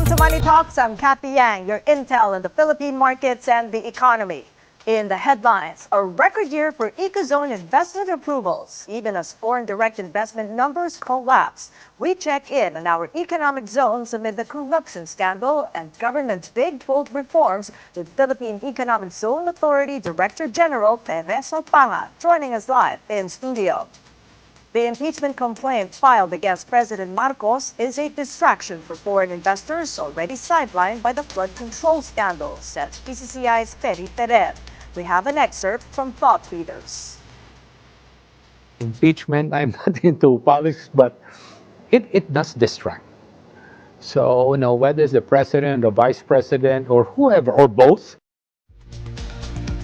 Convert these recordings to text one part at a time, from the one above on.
to Money Talks. I'm Cathy Yang, your intel on the Philippine markets and the economy. In the headlines, a record year for Ecozone investment approvals, even as foreign direct investment numbers collapse. We check in on our economic zones amid the corruption scandal and government's big bold reforms with Philippine Economic Zone Authority Director General Teresa Panga joining us live in studio. The impeachment complaint filed against President Marcos is a distraction for foreign investors already sidelined by the flood control scandal, says PCCI's Ferry Terrer. We have an excerpt from Thought Leaders. Impeachment, I'm not into politics, but it does distract. So, whether it's the president or vice president or whoever, or both.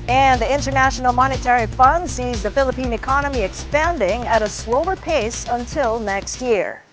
And the International Monetary Fund sees the Philippine economy expanding at a slower pace until next year.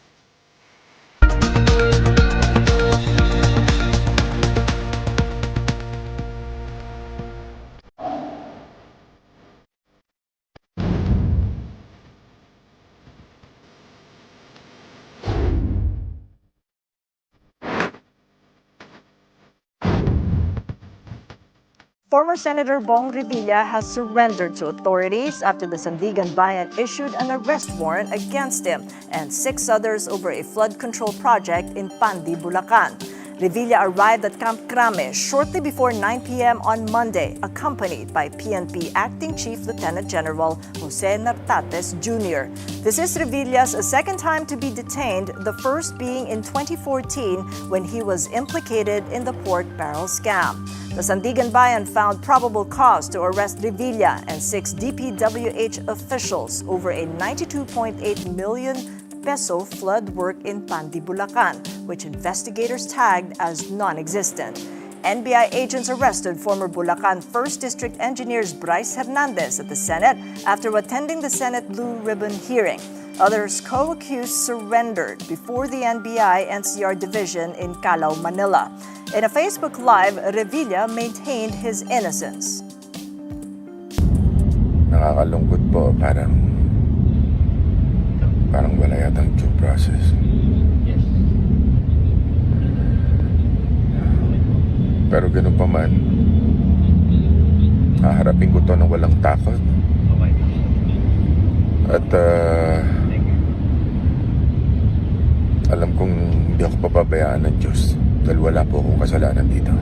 Former Senator Bong Revilla has surrendered to authorities after the Sandigan Bayan issued an arrest warrant against him and 6 others over a flood control project in Pandi, Bulacan. Revilla arrived at Camp Crame shortly before 9 p.m. on Monday, accompanied by PNP Acting Chief Lieutenant General Jose Nartates Jr. This is Revilla's second time to be detained, the first being in 2014 when he was implicated in the pork barrel scam. The Sandigan Bayan found probable cause to arrest Revilla and 6 DPWH officials over a 92.8 million peso flood work in Pandi, Bulacan, which investigators tagged as non-existent. NBI agents arrested former Bulacan 1st District Engineers Bryce Hernandez at the Senate after attending the Senate Blue Ribbon hearing. Others co-accused surrendered before the NBI NCR division in Calao, Manila. In a Facebook Live, Revilla maintained his innocence. Nakakalungkot po, parang wala yatang due process. Yes. Pero ganun pa man, haharapin ko to ng walang takot. At alam kong hindi ako papabayaan ng Diyos dahil wala po akong kasalanan dito.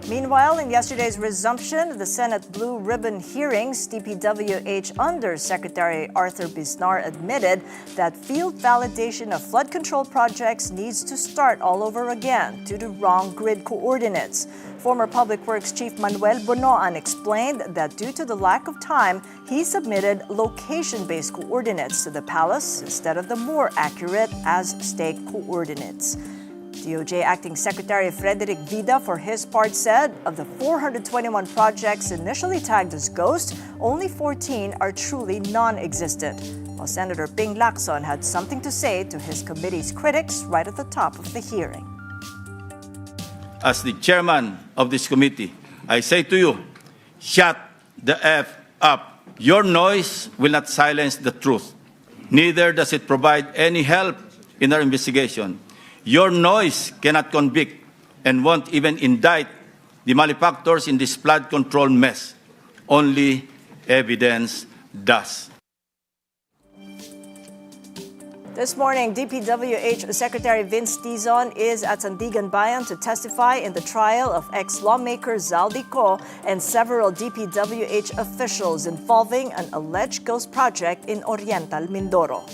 Meanwhile, in yesterday's resumption of the Senate Blue Ribbon hearings, DPWH Undersecretary Arthur Bisnar admitted that field validation of flood control projects needs to start all over again due to wrong grid coordinates. Former Public Works Chief Manuel Bonoan explained that due to the lack of time, he submitted location-based coordinates to the palace instead of the more accurate as-stake coordinates. DOJ Acting Secretary Frederick Vida, for his part, said of the 421 projects initially tagged as ghost, only 14 are truly non-existent. While Senator Ping Lacson had something to say to his committee's critics right at the top of the hearing. As the chairman of this committee, I say to you, shut the F up. Your noise will not silence the truth. Neither does it provide any help in our investigation. Your noise cannot convict and won't even indict the malefactors in this flood control mess. Only evidence does. This morning, DPWH Secretary Vince Tizon is at Sandigan Bayan to testify in the trial of ex-lawmaker Zaldi Co and several DPWH officials involving an alleged ghost project in Oriental Mindoro.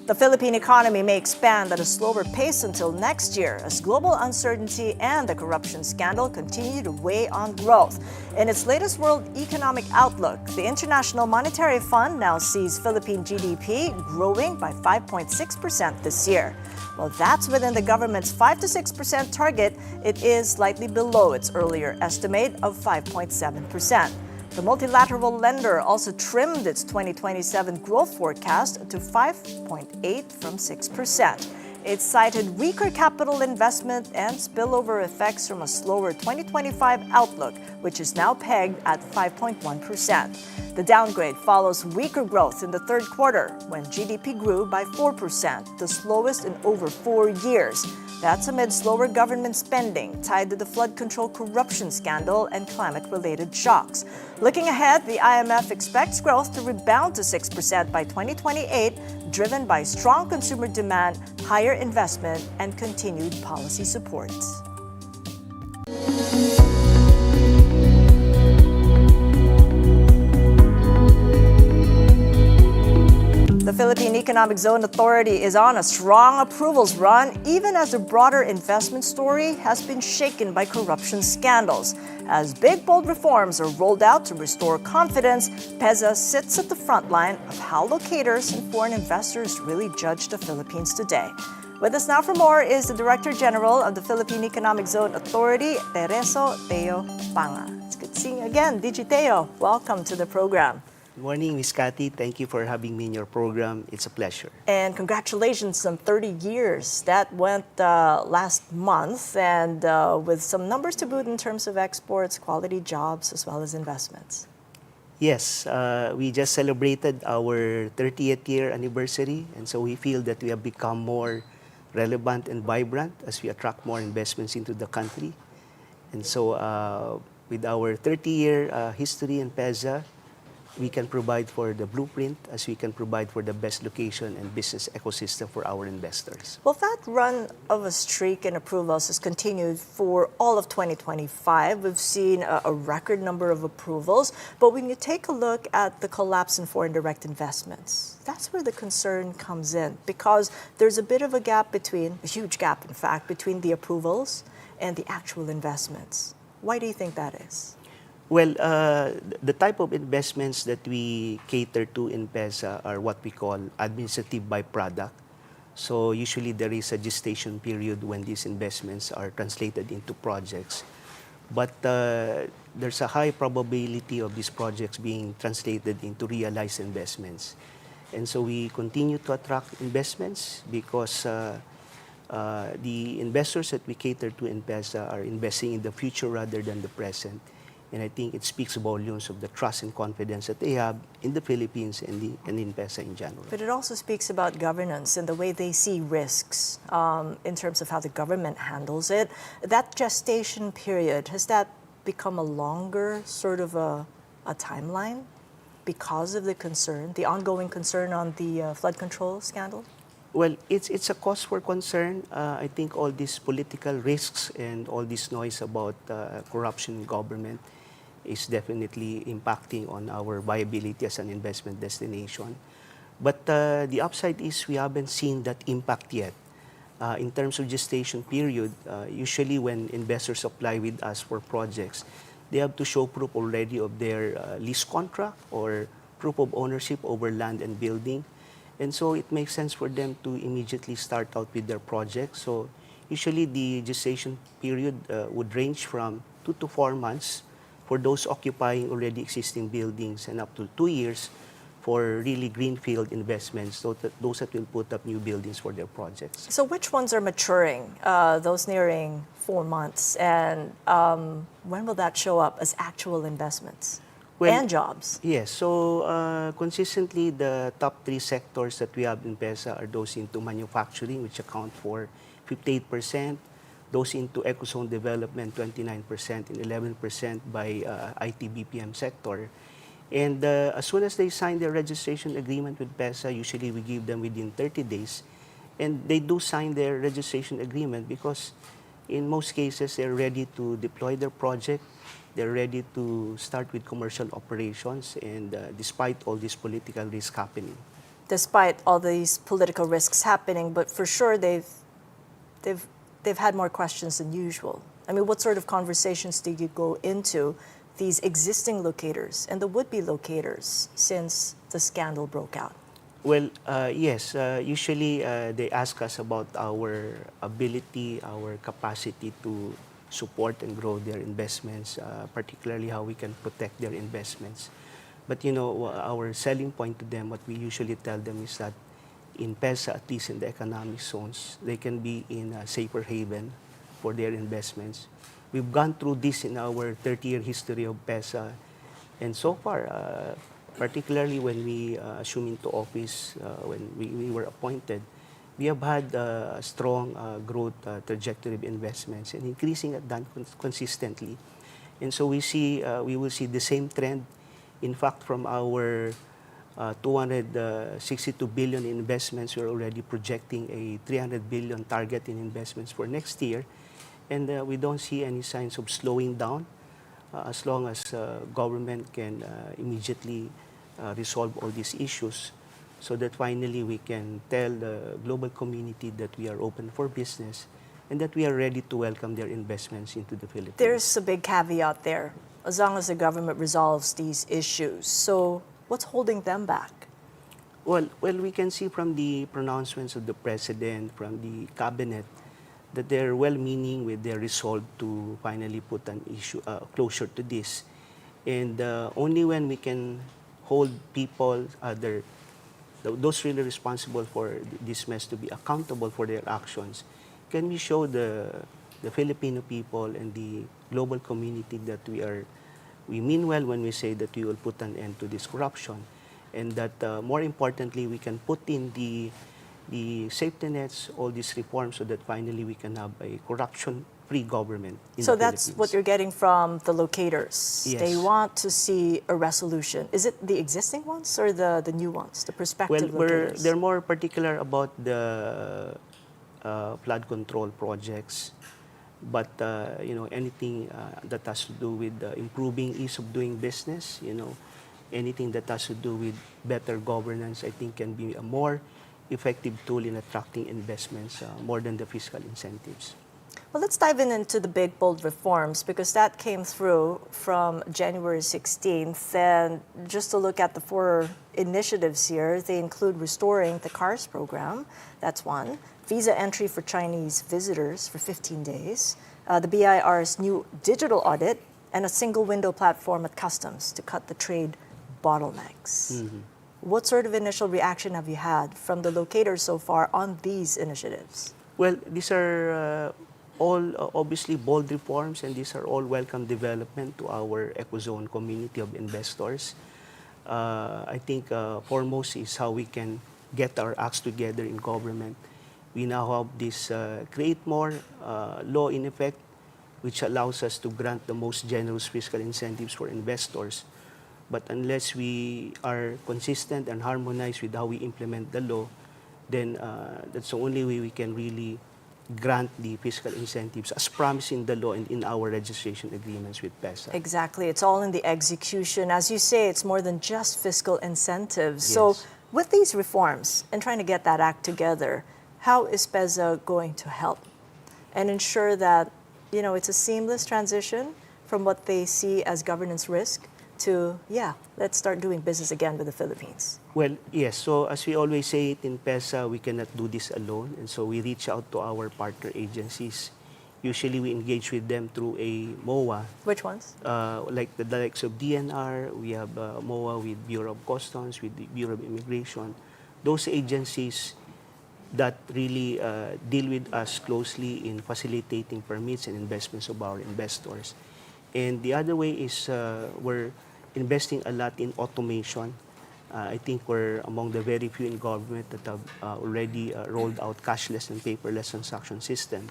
The Philippine economy may expand at a slower pace until next year as global uncertainty and the corruption scandal continue to weigh on growth. In its latest World Economic Outlook, the International Monetary Fund now sees Philippine GDP growing by 5.6% this year. While that's within the government's 5 to 6% target, it is slightly below its earlier estimate of 5.7%. The multilateral lender also trimmed its 2027 growth forecast to 5.8% from 6%. It cited weaker capital investment and spillover effects from a slower 2025 outlook, which is now pegged at 5.1%. The downgrade follows weaker growth in the third quarter when GDP grew by 4%, the slowest in over 4 years. That's amid slower government spending tied to the flood control corruption scandal and climate-related shocks. Looking ahead, the IMF expects growth to rebound to 6% by 2028, driven by strong consumer demand, higher investment, and continued policy support. The Philippine Economic Zone Authority is on a strong approvals run, even as the broader investment story has been shaken by corruption scandals. As big, bold reforms are rolled out to restore confidence, PEZA sits at the front line of how locators and foreign investors really judge the Philippines today. With us now for more is the Director General of the Philippine Economic Zone Authority, Tereso Teo Panga. It's good seeing you again, DG Teo. Welcome to the program. Good morning, Ms. Cathy. Thank you for having me in your program. It's a pleasure. And congratulations on 30 years. That went last month, and with some numbers to boot in terms of exports, quality jobs, as well as investments. Yes, we just celebrated our 30th year anniversary, and so we feel that we have become more relevant and vibrant as we attract more investments into the country. And so with our 30-year history in PEZA, we can provide for the blueprint as we can provide for the best location and business ecosystem for our investors. Well, that run of a streak in approvals has continued for all of 2025. We've seen a record number of approvals, but when you take a look at the collapse in foreign direct investments, that's where the concern comes in, because there's a bit of a huge gap in fact, between the approvals and the actual investments. Why do you think that is? Well, the type of investments that we cater to in PEZA are what we call administrative byproduct. So usually there is a gestation period when these investments are translated into projects. But there's a high probability of these projects being translated into realized investments. And so we continue to attract investments because the investors that we cater to in PEZA are investing in the future rather than the present. And I think it speaks volumes of the trust and confidence that they have in the Philippines and in PEZA in general. But it also speaks about governance and the way they see risks in terms of how the government handles it. That gestation period, has that become a longer sort of a timeline because of the concern, the ongoing concern on the flood control scandal? Well, it's a cause for concern. I think all these political risks and all this noise about corruption in government is definitely impacting on our viability as an investment destination. But the upside is we haven't seen that impact yet. In terms of gestation period, usually when investors apply with us for projects, they have to show proof already of their lease contract or proof of ownership over land and building. And so it makes sense for them to immediately start out with their project. So usually the gestation period would range from 2 to 4 months for those occupying already existing buildings and up to 2 years for really greenfield investments, so that those that will put up new buildings for their projects. So which ones are maturing, those nearing 4 months, and when will that show up as actual investments and jobs? Yes, so consistently the top 3 sectors that we have in PEZA are those into manufacturing, which account for 58%, those into ecozone development, 29%, and 11% by IT BPM sector. And as soon as they sign their registration agreement with PEZA, usually we give them within 30 days. And they do sign their registration agreement because in most cases, they're ready to deploy their project. They're ready to start with commercial operations, and despite all this political risk happening. Despite all these political risks happening, but for sure they've had more questions than usual. I mean, what sort of conversations did you go into these existing locators and the would-be locators since the scandal broke out? Well, yes. Usually they ask us about our ability, our capacity to support and grow their investments, particularly how we can protect their investments. But you know, our selling point to them, what we usually tell them is that in PEZA, at least in the economic zones, they can be in a safer haven for their investments. We've gone through this in our 30-year history of PEZA, and so far, particularly when we assumed into office, when we were appointed, we have had a strong growth trajectory of investments and increasing it done consistently. And so we will see the same trend. In fact, from our 262 billion in investments, we're already projecting a 300 billion target in investments for next year. And we don't see any signs of slowing down as long as government can immediately resolve all these issues so that finally we can tell the global community that we are open for business and that we are ready to welcome their investments into the Philippines. There's a big caveat there, as long as the government resolves these issues. So what's holding them back? Well, we can see from the pronouncements of the president, from the cabinet, that they're well-meaning with their resolve to finally put an issue closure to this. And only when we can hold people, those really responsible for this mess, to be accountable for their actions, can we show the Filipino people and the global community that we mean well when we say that we will put an end to this corruption, and that more importantly, we can put in the safety nets, all these reforms, so that finally we can have a corruption-free government in So the that's Philippines. what you're getting from the locators. Yes. They want to see a resolution. Is it the existing ones or the new ones, the prospective locators? They're more particular about the flood control projects, but anything that has to do with improving ease of doing business, anything that has to do with better governance, I think can be a more effective tool in attracting investments more than the fiscal incentives. Well, let's dive into the big, bold reforms, because that came through from January 16th. And just to look at the 4 initiatives here, they include restoring the CARS program, that's one, visa entry for Chinese visitors for 15 days, the BIR's new digital audit, and a single window platform at customs to cut the trade bottlenecks. Mm-hmm. What sort of initial reaction have you had from the locators so far on these initiatives? Well, these are all obviously bold reforms, and these are all welcome development to our ecozone community of investors. I think foremost is how we can get our acts together in government. We now have this create more law in effect, which allows us to grant the most generous fiscal incentives for investors. But unless we are consistent and harmonized with how we implement the law, then that's the only way we can really grant the fiscal incentives as promised in the law and in our registration agreements with PESA. Exactly. It's all in the execution. As you say, it's more than just fiscal incentives. Yes. So with these reforms and trying to get that act together, how is PESA going to help and ensure that, it's a seamless transition from what they see as governance risk to, let's start doing business again with the Philippines? Well, yes. So as we always say it in PESA, we cannot do this alone. And so we reach out to our partner agencies. Usually we engage with them through a MOA. Which ones? Like the likes of DNR, we have MOA with Bureau of Customs, with the Bureau of Immigration. Those agencies that really deal with us closely in facilitating permits and investments of our investors. And the other way is we're investing a lot in automation. I think we're among the very few in government that have already rolled out cashless and paperless transaction system.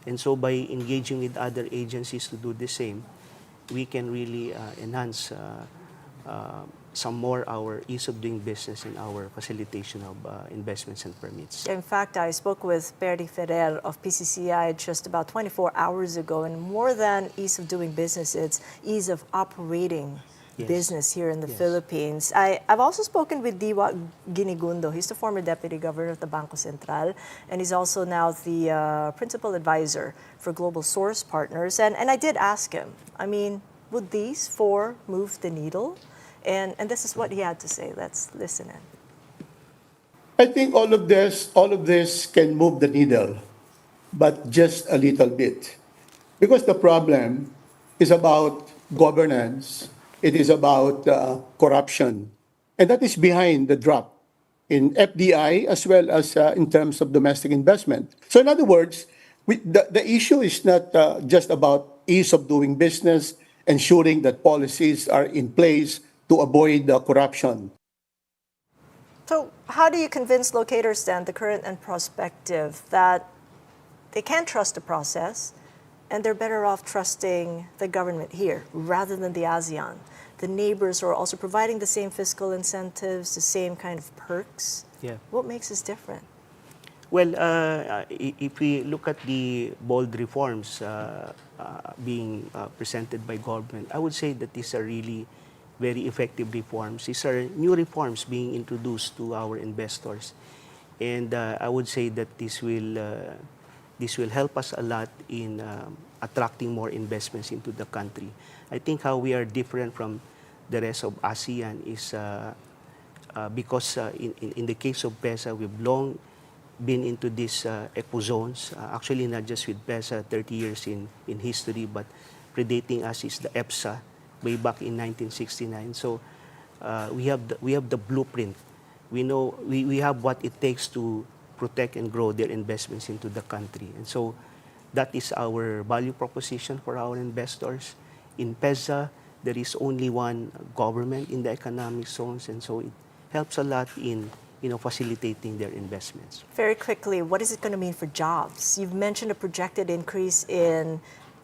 And so by engaging with other agencies to do the same, we can really enhance some more our ease of doing business and our facilitation of investments and permits. In fact, I spoke with Perry Ferrer of PCCI just about 24 hours ago, and more than ease of doing business, it's ease of operating business here in the Philippines. I've also spoken with Diwa Ginigundo. He's the former deputy governor of the Bangko Sentral, and he's also now the principal advisor for Global Source Partners. And I did ask him, would these 4 move the needle? And this is what he had to say. Let's listen in. I think all of this can move the needle, but just a little bit. Because the problem is about governance, it is about corruption. And that is behind the drop in FDI as well as in terms of domestic investment. So in other words, the issue is not just about ease of doing business, ensuring that policies are in place to avoid the corruption. So how do you convince locators then, the current and prospective, that they can trust the process and they're better off trusting the government here rather than the ASEAN? The neighbors are also providing the same fiscal incentives, the same kind of perks. Yeah. What makes us different? Well, if we look at the bold reforms being presented by government, I would say that these are really very effective reforms. These are new reforms being introduced to our investors. And I would say that this will help us a lot in attracting more investments into the country. I think how we are different from the rest of ASEAN is because in the case of PESA, we've long been into these eco zones. Actually, not just with PESA, 30 years in history, but predating us is the EPSA, way back in 1969. So we have the blueprint. We know we have what it takes to protect and grow their investments into the country. And so that is our value proposition for our investors. In PESA, there is only one government in the economic zones, and so it helps a lot in facilitating their investments. Very quickly, what is it going to mean for jobs? You've mentioned a projected increase in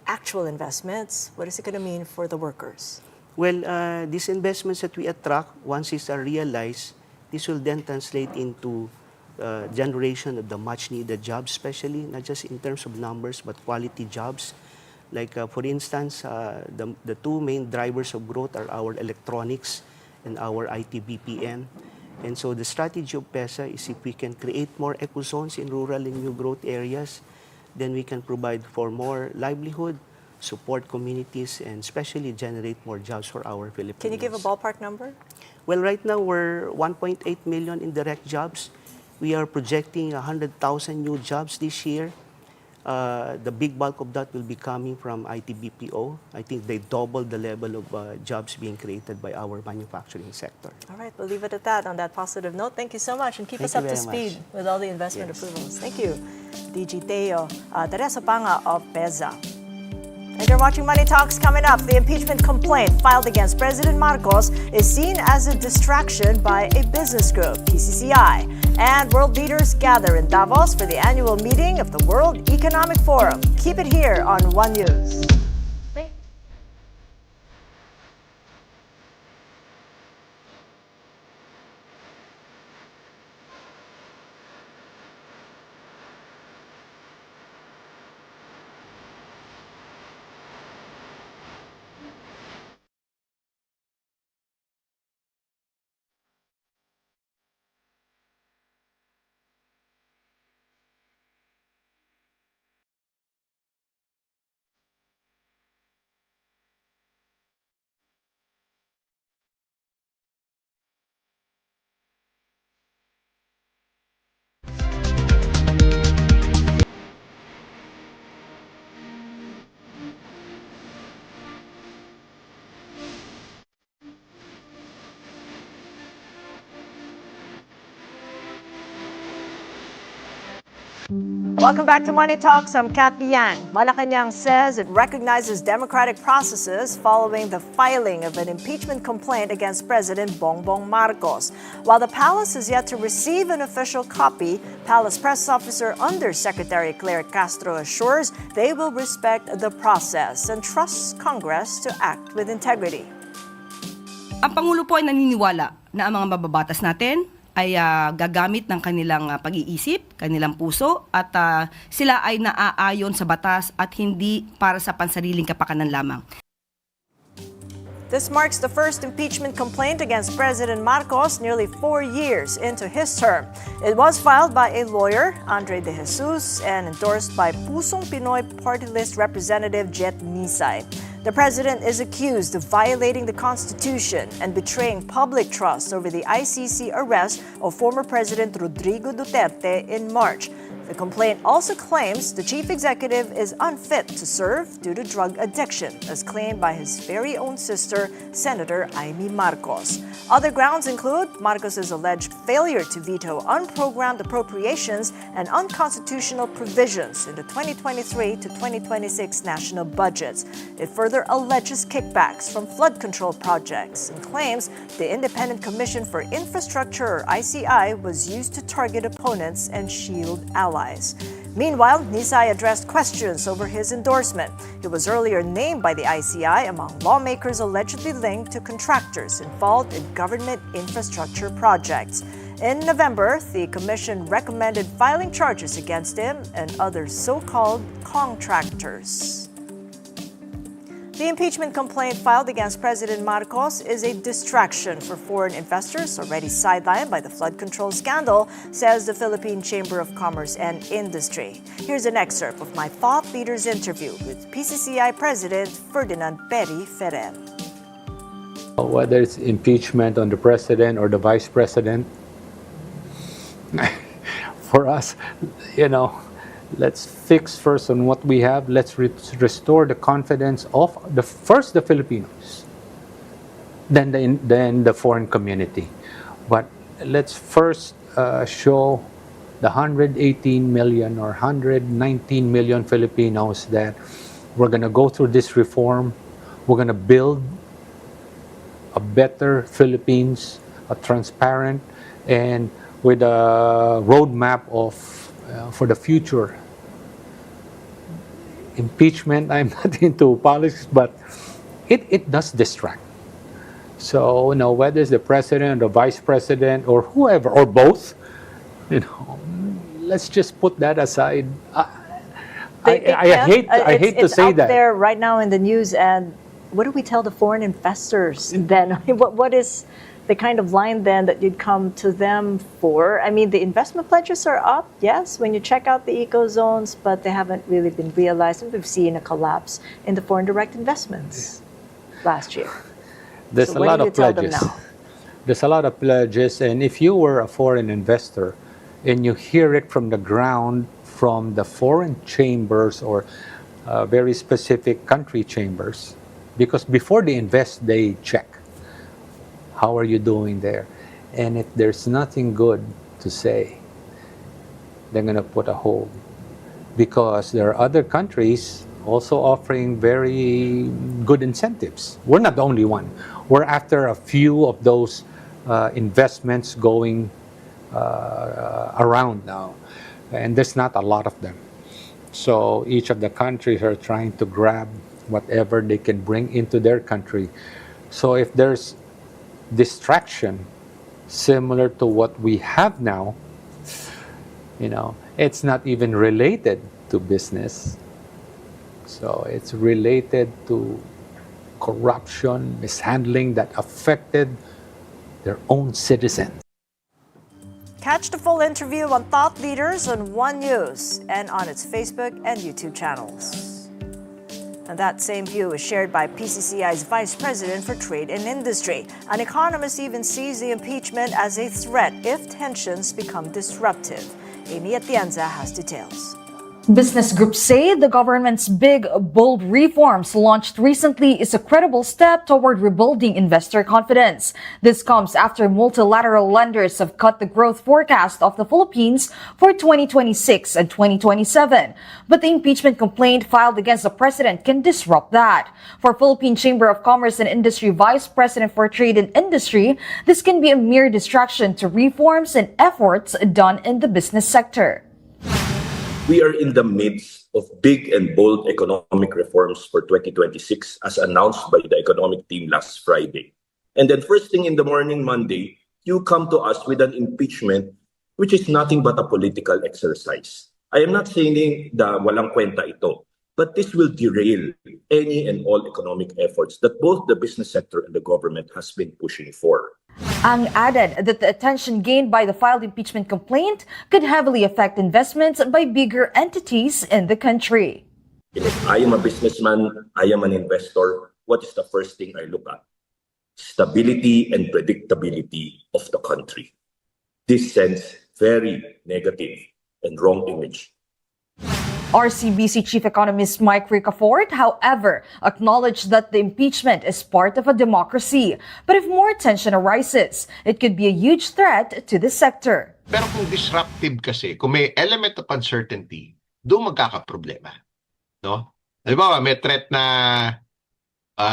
actual investments. What is it going to mean for the workers? Well, these investments that we attract, once these are realized, this will then translate into generation of the much-needed jobs, especially not just in terms of numbers, but quality jobs. Like, for instance, the two main drivers of growth are our electronics and our IT BPM. And so the strategy of PESA is if we can create more eco zones in rural and new growth areas, then we can provide for more livelihood, support communities, and especially generate more jobs for our Filipinos. Can you give a ballpark number? Well, right now we're 1.8 million in direct jobs. We are projecting 100,000 new jobs this year. The big bulk of that will be coming from IT BPO. I think they doubled the level of jobs being created by our manufacturing sector. All right, we'll leave it at that on that positive note. Thank you so much, and keep Thank us up you to very speed much. with all the investment Yes. approvals. Thank you, DG Teo. Teresa Panga of PESA. And you're watching Money Talks. Coming up, the impeachment complaint filed against President Marcos is seen as a distraction by a business group, PCCI. And world leaders gather in Davos for the annual meeting of the World Economic Forum. Keep it here on One News. Welcome back to Money Talks. I'm Cathy Yang. Malacanang says it recognizes democratic processes following the filing of an impeachment complaint against President Bongbong Marcos. While the palace is yet to receive an official copy, Palace Press Officer Undersecretary Claire Castro assures they will respect the process and trusts Congress to act with integrity. Ang Pangulo po ay naniniwala na ang mga mababatas natin ay gagamit ng kanilang pag-iisip, kanilang puso, at sila ay naaayon sa batas at hindi para sa pansariling kapakanan lamang. This marks the first impeachment complaint against President Marcos nearly 4 years into his term. It was filed by a lawyer, Andre De Jesus, and endorsed by Pusong Pinoy Party List Representative Jet Nisay. The president is accused of violating the Constitution and betraying public trust over the ICC arrest of former President Rodrigo Duterte in March. The complaint also claims the chief executive is unfit to serve due to drug addiction, as claimed by his very own sister, Senator Amy Marcos. Other grounds include Marcos's alleged failure to veto unprogrammed appropriations and unconstitutional provisions in the 2023 to 2026 national budgets. It further alleges kickbacks from flood control projects and claims the Independent Commission for Infrastructure, or ICI, was used to target opponents and shield allies. Meanwhile, Nisay addressed questions over his endorsement. He was earlier named by the ICI among lawmakers allegedly linked to contractors involved in government infrastructure projects. In November, the commission recommended filing charges against him and other so-called contractors. The impeachment complaint filed against President Marcos is a distraction for foreign investors already sidelined by the flood control scandal, says the Philippine Chamber of Commerce and Industry. Here's an excerpt of my thought leaders interview with PCCI President Ferdinand Peri Ferrer. Whether it's impeachment on the president or the vice president, for us, let's fix first on what we have. Let's restore the confidence of the Filipinos, then the foreign community. But let's first show the 118 million or 119 million Filipinos that we're going to go through this reform. We're going to build a better Philippines, a transparent and with a roadmap for the future. Impeachment, I'm not into politics, but it does distract. So, whether it's the president or the vice president or whoever, or both, let's just put that aside. I hate to say it's that. out there right now in the news, and what do we tell the foreign investors then? What is the kind of line then that you'd come to them for? I mean, the investment pledges are up, yes, when you check out the eco zones, but they haven't really been realized, and we've seen a collapse in the foreign direct investments last year. There's So a what lot do you of tell them pledges. now? There's a lot of pledges, and if you were a foreign investor and you hear it from the ground from the foreign chambers or very specific country chambers, because before they invest, they check. How are you doing there? And if there's nothing good to say, they're going to put a hold. Because there are other countries also offering very good incentives. We're not the only one. We're after a few of those investments going around now. And there's not a lot of them. So each of the countries are trying to grab whatever they can bring into their country. So if there's distraction similar to what we have now, it's not even related to business. So it's related to corruption, mishandling that affected their own citizens. Catch the full interview on Thought Leaders on One News and on its Facebook and YouTube channels. And that same view is shared by PCCI's Vice President for Trade and Industry. An economist even sees the impeachment as a threat if tensions become disruptive. Amy Atienza has details. Business groups say the government's big, bold reforms launched recently is a credible step toward rebuilding investor confidence. This comes after multilateral lenders have cut the growth forecast of the Philippines for 2026 and 2027. But the impeachment complaint filed against the president can disrupt that. For Philippine Chamber of Commerce and Industry Vice President for Trade and Industry, this can be a mere distraction to reforms and efforts done in the business sector. We are in the midst of big and bold economic reforms for 2026 as announced by the economic team last Friday. And then first thing in the morning, Monday, you come to us with an impeachment which is nothing but a political exercise. I am not saying na walang kwenta ito, but this will derail any and all economic efforts that both the business sector and the government has been pushing for. Ang added that the attention gained by the filed impeachment complaint could heavily affect investments by bigger entities in the country. If I am a businessman, I am an investor, what is the first thing I look at? Stability and predictability of the country. This sends very negative and wrong image. RCBC Chief Economist Mike Ricafort, however, acknowledged that the impeachment is part of a democracy. But if more tension arises, it could be a huge threat to the sector. Pero kung disruptive kasi, kung may element of uncertainty, doon magkakaproblema. No? Halimbawa, may threat na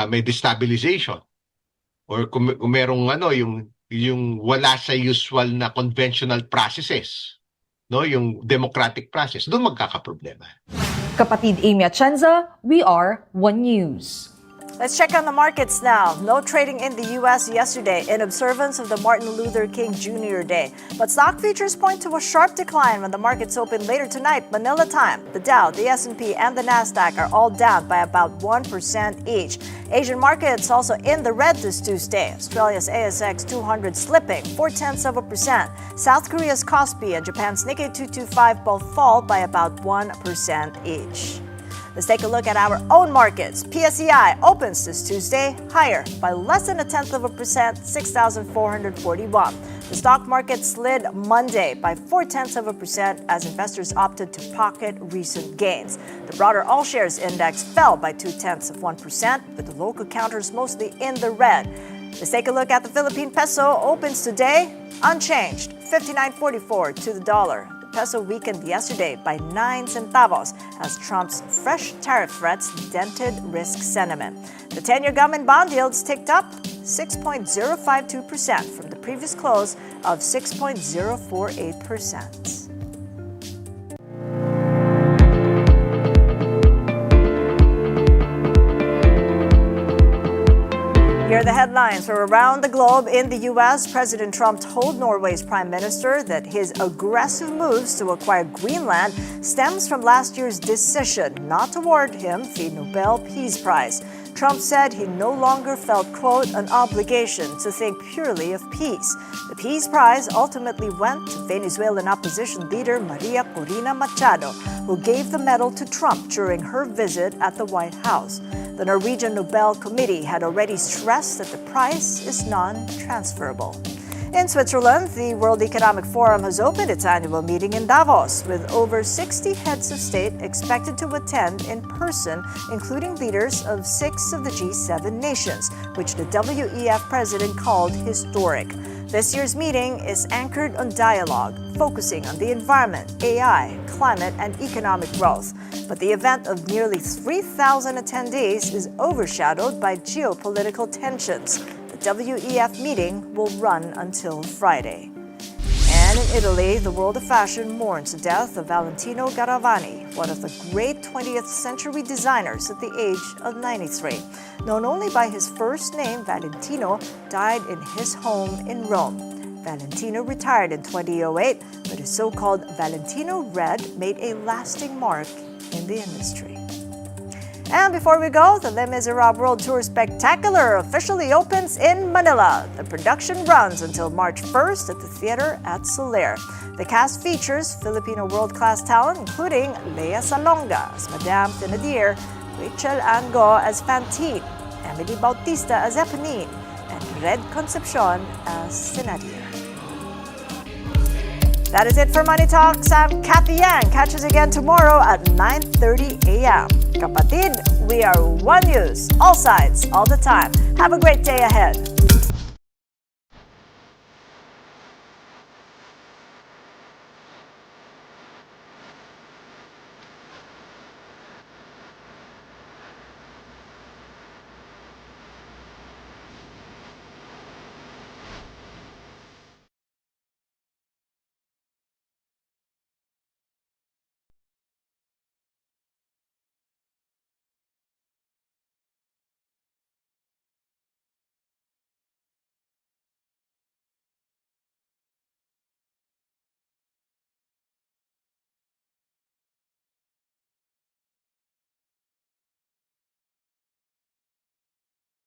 may destabilization. Or kung merong yung wala sa usual na conventional processes. No, yung democratic process, doon magkakaproblema. Kapatid Amy Atienza, we are One News. Let's check on the markets now. No trading in the U.S. yesterday in observance of the Martin Luther King Jr. Day. But stock futures point to a sharp decline when the markets open later tonight, Manila time. The Dow, the S&P, and the Nasdaq are all down by about 1% each. Asian markets also in the red this Tuesday. Australia's ASX 200 slipping 0.4%. South Korea's Kospi and Japan's Nikkei 225 both fall by about 1% each. Let's take a look at our own markets. PSEI opens this Tuesday higher by less than 0.1%, 6,441. The stock market slid Monday by 0.4% as investors opted to pocket recent gains. The broader all-shares index fell by 0.2%, with the local counters mostly in the red. Let's take a look at the Philippine peso. Opens today unchanged, 59.44 to the dollar. Peso weakened yesterday by 9 centavos as Trump's fresh tariff threats dented risk sentiment. The 10-year government bond yields ticked up 6.052% from the previous close of 6.048%. Here are the headlines from around the globe. In the U.S., President Trump told Norway's prime minister that his aggressive moves to acquire Greenland stems from last year's decision not to award him the Nobel Peace Prize. Trump said he no longer felt, quote, an obligation to think purely of peace. The Peace Prize ultimately went to Venezuelan opposition leader Maria Corina Machado, who gave the medal to Trump during her visit at the White House. The Norwegian Nobel Committee had already stressed that the prize is non-transferable. In Switzerland, the World Economic Forum has opened its annual meeting in Davos, with over 60 heads of state expected to attend in person, including leaders of 6 of the G7 nations, which the WEF president called historic. This year's meeting is anchored on dialogue, focusing on the environment, AI, climate, and economic growth. But the event of nearly 3,000 attendees is overshadowed by geopolitical tensions. The WEF meeting will run until Friday. And in Italy, the world of fashion mourns the death of Valentino Garavani, one of the great 20th century designers at the age of 93. Known only by his first name, Valentino died in his home in Rome. Valentino retired in 2008, but his so-called Valentino Red made a lasting mark in the industry. And before we go, the Les Miserables World Tour Spectacular officially opens in Manila. The production runs until March 1st at the theater at Soler. The cast features Filipino world-class talent, including Lea Salonga as Madame Thénardier, Rachel Ango as Fantine, Emily Bautista as Eponine, and Red Concepcion as Thénardier. That is it for Money Talks. I'm Cathy Yang. Catch us again tomorrow at 9:30 a.m. Kapatid, we are One News, all sides, all the time. Have a great day ahead.